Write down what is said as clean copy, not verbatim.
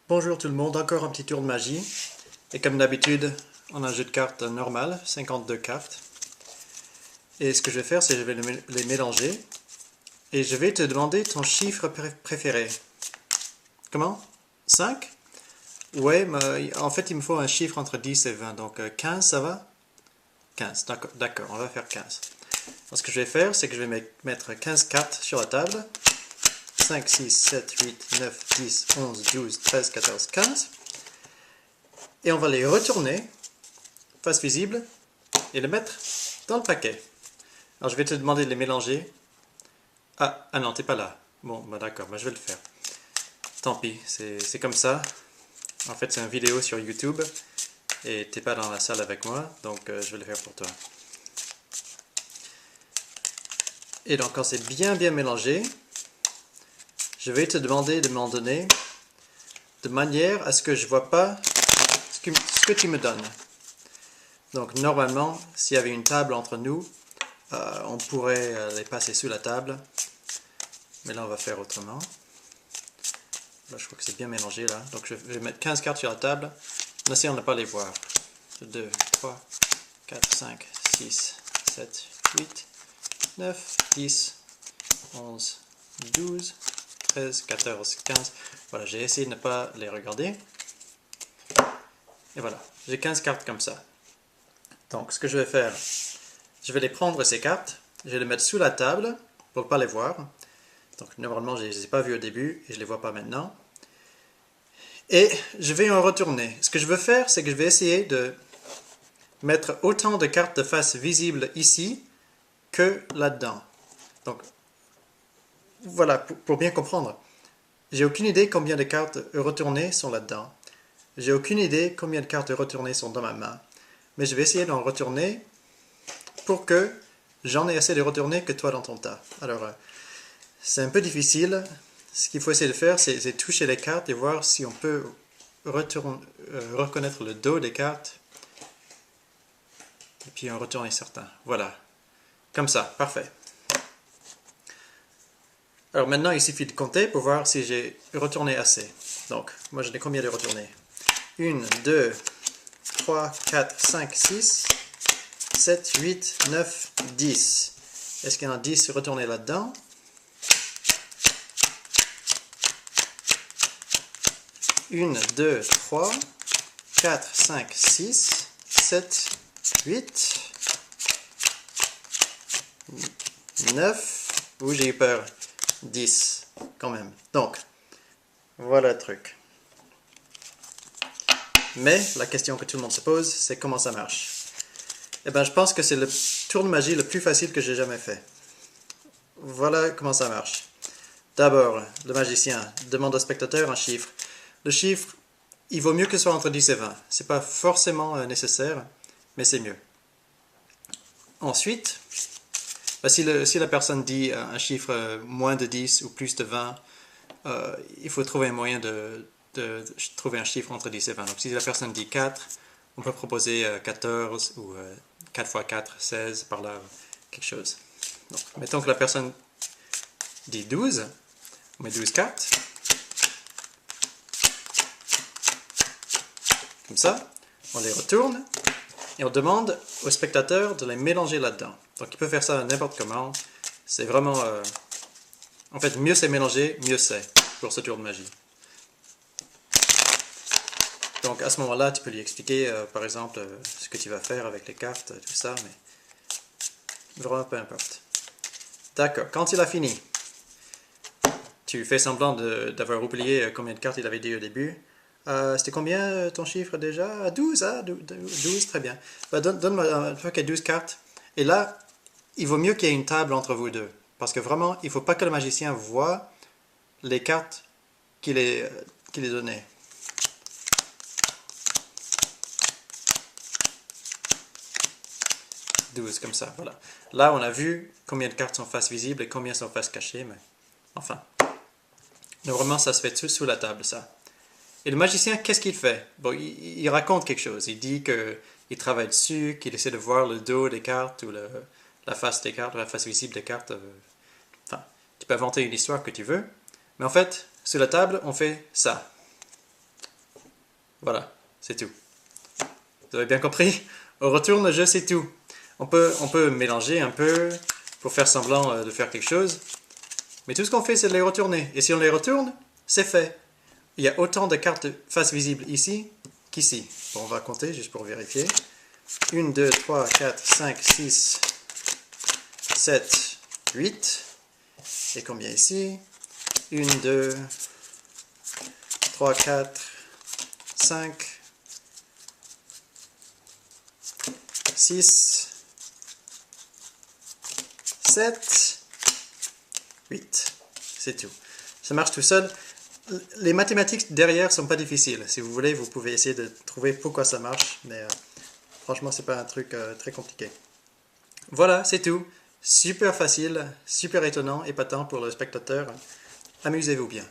Bonjour tout le monde, encore un petit tour de magie. Et comme d'habitude, on a un jeu de cartes normal, 52 cartes. Et ce que je vais faire, c'est que je vais les mélanger. Et je vais te demander ton chiffre préféré. Comment? 5? Ouais, mais en fait il me faut un chiffre entre 10 et 20. Donc 15, ça va? 15, d'accord, on va faire 15. Alors, ce que je vais faire, c'est que je vais mettre 15 cartes sur la table. 5, 6, 7, 8, 9, 10, 11, 12, 13, 14, 15. Et on va les retourner, face visible, et les mettre dans le paquet. Alors je vais te demander de les mélanger. Ah non, t'es pas là. Bon, bah d'accord, bah je vais le faire. Tant pis, c'est comme ça. En fait, c'est une vidéo sur YouTube, et t'es pas dans la salle avec moi, donc je vais le faire pour toi. Et donc quand c'est bien mélangé, je vais te demander de m'en donner de manière à ce que je ne vois pas ce que tu me donnes. Donc normalement, s'il y avait une table entre nous, on pourrait les passer sous la table. Mais là, on va faire autrement. Là, je crois que c'est bien mélangé là. Donc je vais mettre 15 cartes sur la table. On essaie de ne pas les voir. 2, 3, 4, 5, 6, 7, 8, 9, 10, 11, 12, 13, 14, 15. Voilà, j'ai essayé de ne pas les regarder. Et voilà, j'ai 15 cartes comme ça. Donc, ce que je vais faire, je vais les prendre ces cartes, je vais les mettre sous la table pour ne pas les voir. Donc, normalement, je ne les ai pas vues au début et je ne les vois pas maintenant. Et je vais en retourner. Ce que je veux faire, c'est que je vais essayer de mettre autant de cartes de face visibles ici que là-dedans. Donc, voilà, pour bien comprendre. J'ai aucune idée combien de cartes retournées sont là-dedans. J'ai aucune idée combien de cartes retournées sont dans ma main. Mais je vais essayer d'en retourner pour que j'en ai assez de retourner que toi dans ton tas. Alors, c'est un peu difficile. Ce qu'il faut essayer de faire, c'est toucher les cartes et voir si on peut reconnaître le dos des cartes. Et puis en retourner certains. Voilà. Comme ça, parfait. Alors maintenant, il suffit de compter pour voir si j'ai retourné assez. Donc, moi j'en ai combien de retournés? 1, 2, 3, 4, 5, 6, 7, 8, 9, 10. Est-ce qu'il y en a 10 retournés là-dedans? 1, 2, 3, 4, 5, 6, 7, 8, 9, ouh j'ai eu peur, 10 quand même. Donc, voilà le truc. Mais la question que tout le monde se pose, c'est comment ça marche. Eh bien, je pense que c'est le tour de magie le plus facile que j'ai jamais fait. Voilà comment ça marche. D'abord, le magicien demande au spectateur un chiffre. Le chiffre, il vaut mieux que ce soit entre 10 et 20. C'est pas forcément nécessaire, mais c'est mieux. Ensuite, si la personne dit un chiffre moins de 10 ou plus de 20, il faut trouver un moyen de trouver un chiffre entre 10 et 20. Donc si la personne dit 4, on peut proposer 14 ou 4 x 4, 16, par là, quelque chose. Donc, mettons que la personne dit 12, on met 12 cartes. Comme ça, on les retourne et on demande au spectateur de les mélanger là-dedans. Donc il peut faire ça n'importe comment. C'est vraiment... en fait, mieux c'est mélangé, mieux c'est pour ce tour de magie. Donc à ce moment-là, tu peux lui expliquer, par exemple, ce que tu vas faire avec les cartes, tout ça, mais vraiment peu importe. D'accord, quand il a fini, tu fais semblant d'avoir oublié combien de cartes il avait dit au début. C'était combien ton chiffre déjà? 12, hein? 12, très bien. Bah, donne-moi un paquet de 12 cartes. Et là, il vaut mieux qu'il y ait une table entre vous deux. Parce que vraiment, il ne faut pas que le magicien voie les cartes qu'il est donné. Comme ça, voilà. Là, on a vu combien de cartes sont face visible et combien sont face cachée, mais enfin. Normalement, ça se fait sous la table, ça. Et le magicien, qu'est-ce qu'il fait? Bon, il raconte quelque chose. Il dit qu'il travaille dessus, qu'il essaie de voir le dos des cartes ou la face des cartes, la face visible des cartes. Enfin, tu peux inventer une histoire que tu veux. Mais en fait, sur la table, on fait ça. Voilà, c'est tout. Vous avez bien compris? On retourne le jeu, c'est tout. On peut mélanger un peu pour faire semblant de faire quelque chose. Mais tout ce qu'on fait, c'est de les retourner. Et si on les retourne, c'est fait. Il y a autant de cartes de face visibles ici qu'ici. Bon, on va compter juste pour vérifier. 1, 2, 3, 4, 5, 6, 7, 8. Et combien ici? 1, 2, 3, 4, 5, 6, 7, 8. C'est tout. Ça marche tout seul. Les mathématiques derrière sont pas difficiles. Si vous voulez, vous pouvez essayer de trouver pourquoi ça marche. Mais franchement, c'est pas un truc très compliqué. Voilà, c'est tout. Super facile, super étonnant, épatant pour le spectateur. Amusez-vous bien.